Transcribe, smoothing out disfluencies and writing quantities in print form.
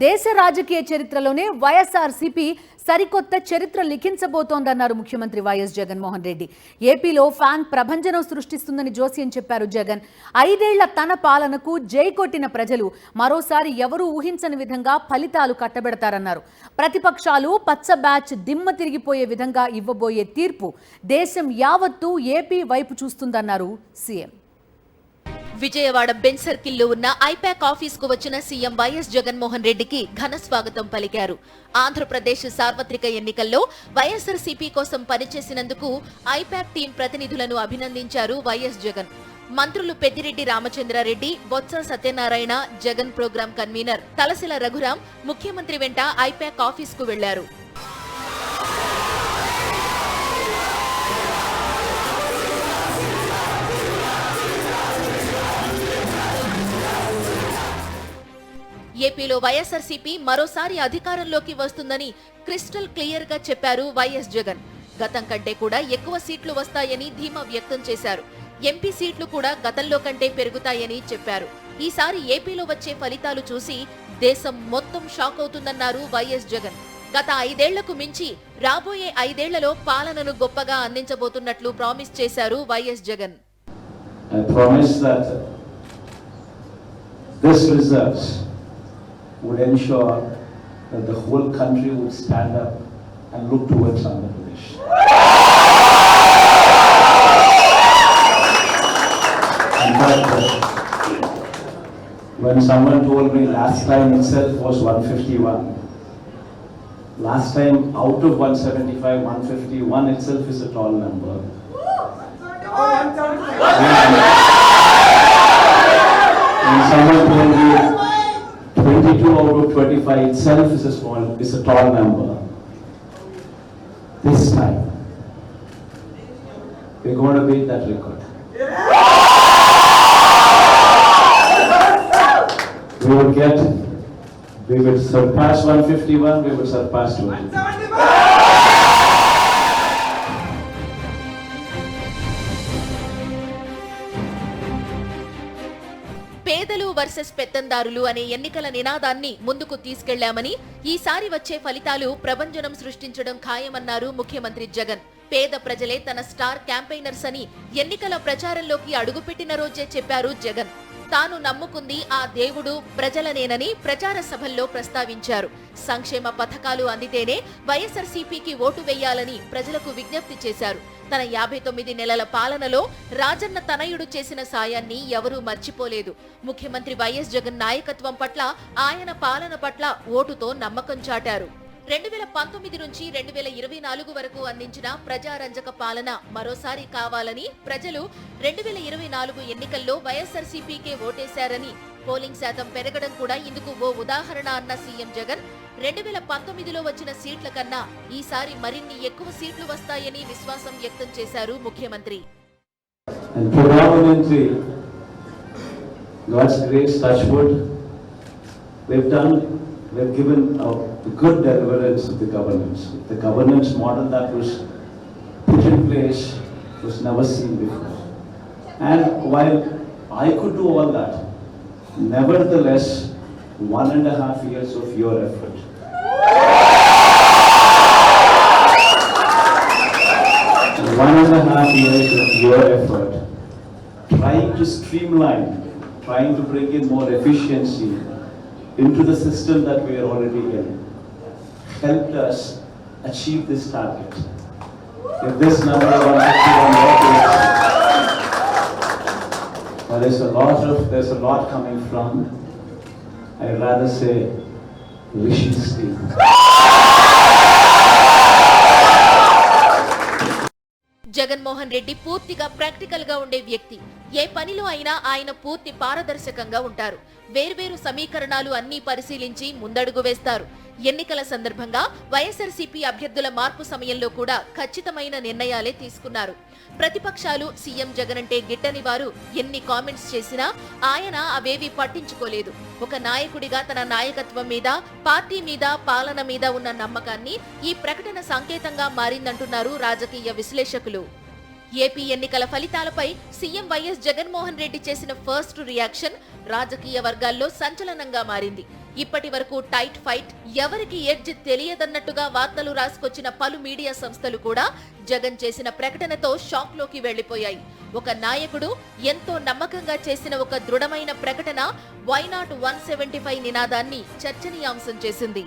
దేశ రాజకీయ చరిత్రలోనే వైఎస్ఆర్సీపీ సరికొత్త చరిత్ర లిఖించబోతోందన్నారు ముఖ్యమంత్రి వైఎస్ జగన్మోహన్ రెడ్డి. ఏపీలో ఫ్యాన్ ప్రభంజనం సృష్టిస్తుందని జోస్యం చెప్పారు జగన్. 5 ఏళ్ల తన పాలనకు జై కొట్టిన ప్రజలు మరోసారి ఎవరూ ఊహించని విధంగా ఫలితాలు కట్టబెడతారన్నారు. ప్రతిపక్షాలు పచ్చ బ్యాచ్ దిమ్మ తిరిగిపోయే విధంగా ఇవ్వబోయే తీర్పు దేశం యావత్తూ ఏపీ వైపు చూస్తుందన్నారు సీఎం. విజయవాడ బెంచ్ సర్కిల్లో ఉన్న ఐపాక్ ఆఫీస్ కు వచ్చిన సీఎం వైఎస్ జగన్మోహన్ రెడ్డికి ఘన స్వాగతం పలికారు. ఆంధ్రప్రదేశ్ సార్వత్రిక ఎన్నికల్లో వైఎస్ఆర్సీపీ కోసం పనిచేసినందుకు ఐపాక్ టీం ప్రతినిధులను అభినందించారు వైఎస్ జగన్. మంత్రులు పెద్దిరెడ్డి రామచంద్రారెడ్డి, బొత్స సత్యనారాయణ, జగన్ ప్రోగ్రాం కన్వీనర్ తలసిల రఘురాం ముఖ్యమంత్రి వెంట ఐపాక్ ఆఫీస్ కు వెళ్లారు. ఏపీలో వైఎస్ఆర్సీపీ మరోసారి అధికారంలోకి వస్తుందని క్రిస్టల్ క్లియర్ గా చెప్పారు వైఎస్ జగన్. గతం కంటే కూడా ఎక్కువ సీట్లు వస్తాయని ధీమా వ్యక్తం చేశారు. ఎంపీ సీట్లు కూడా గతంలో కంటే పెరుగుతాయని చెప్పారు. ఈసారి ఏపీలో వచ్చే ఫలితాలు చూసి దేశం మొత్తం షాక్ అవుతుందన్నారు వైఎస్ జగన్. గత 5 ఏళ్లకు మించి రాబోయే 5 ఏళ్లలో పాలనను గొప్పగా అందించబోతున్నట్లు ప్రామిస్ చేశారు YS Jagan. would ensure that the whole country would stand up and look towards Andhra Pradesh. In fact, when someone told me last time itself was 151, last time out of 175, 151 itself is a tall number. When someone told me 22 out of 25 itself is a tall number. This time, we're going to beat that record. We will surpass 151, we will surpass 200. పేదలు versus పెత్తందారులు అనే ఎన్నికల నినాదాన్ని ముందుకు తీసుకెళ్లామని, ఈసారి వచ్చే ఫలితాలు ప్రభంజనం సృష్టించడం ఖాయమన్నారు ముఖ్యమంత్రి జగన్. పేద ప్రజలే తన స్టార్ క్యాంపెయినర్స్ అని ఎన్నికల ప్రచారంలోకి అడుగుపెట్టిన రోజే చెప్పారు జగన్. తాను నమ్ముకుంది ఆ దేవుడు ప్రజలనేనని ప్రచార సభల్లో ప్రస్తావించారు. సంక్షేమ పథకాలు అందితేనే వైఎస్ఆర్సీపీకి ఓటు వేయాలని ప్రజలకు విజ్ఞప్తి చేశారు. తన 59 నెలల పాలనలో రాజన్న తనయుడు చేసిన సాయాన్ని ఎవరూ మర్చిపోలేదు. ముఖ్యమంత్రి వైఎస్ జగన్ నాయకత్వం పట్ల, ఆయన పాలన పట్ల ఓటుతో నమ్మకం చాటారు. 2019 నుంచి 2024 వరకు అందించిన ప్రజారంజక పాలన మరోసారి కావాలని ప్రజలు 2024 ఎన్నికల్లో వైఎస్ఆర్సీపీకే ఓటేశారని, పోలింగ్ శాతం పెరగడం కూడా ఇందుకు ఓ ఉదాహరణ అన్న సీఎం జగన్ 2019లో వచ్చిన సీట్ల కన్నా ఈసారి మరిన్ని ఎక్కువ సీట్లు వస్తాయని విశ్వాసం వ్యక్తం చేశారు ముఖ్యమంత్రి. We've given a good deliverance of the governance. The governance model that was put in place was never seen before. And while I could do all that, nevertheless, 1.5 years of your effort. 1.5 years of your effort, trying to streamline, trying to bring in more efficiency into the system that we are already in, helped us achieve this target. If this number 151 there's a lot coming from, I'd rather say, Rishi's team. Jaganmohan Reddy పూర్తిగా practical గా ఉండే వ్యక్తి. ఏ పనిలో అయినా ఆయన పూర్తి పారదర్శకంగా ఉంటారు. వేర్వేరు సమీకరణాలు అన్నీ పరిశీలించి ముందడుగు వేస్తారు. ఎన్నికల సందర్భంగా వైఎస్ఆర్సీపీ అభ్యర్థుల మార్పు సమయంలో కూడా ఖచ్చితమైన నిర్ణయాలే తీసుకున్నారు. ప్రతిపక్షాలు సీఎం జగన్ అంటే గిట్టని వారు ఎన్ని కామెంట్స్ చేసినా ఆయన అవేవి పట్టించుకోలేదు. ఒక నాయకుడిగా తన నాయకత్వం మీద, పార్టీ మీద, పాలన మీద ఉన్న నమ్మకాన్ని ఈ ప్రకటన సంకేతంగా మారిందంటున్నారు రాజకీయ విశ్లేషకులు. ఏపీ ఎన్నికల ఫలితాలపై సీఎం వైఎస్ జగన్మోహన్ రెడ్డి చేసిన ఫస్ట్ రియాక్షన్ రాజకీయ వర్గాల్లో సంచలనంగా మారింది. ఇప్పటి వరకు టైట్ ఫైట్, ఎవరికి ఎడ్జ్ తెలియదన్నట్టుగా వార్తలు రాసుకొచ్చిన పలు మీడియా సంస్థలు కూడా జగన్ చేసిన ప్రకటనతో షాక్ లోకి వెళ్లిపోయాయి. ఒక నాయకుడు ఎంతో నమ్మకంగా చేసిన ఒక దృఢమైన ప్రకటన వై నాట్ 175 నినాదాన్ని చర్చనీయాంశం చేసింది.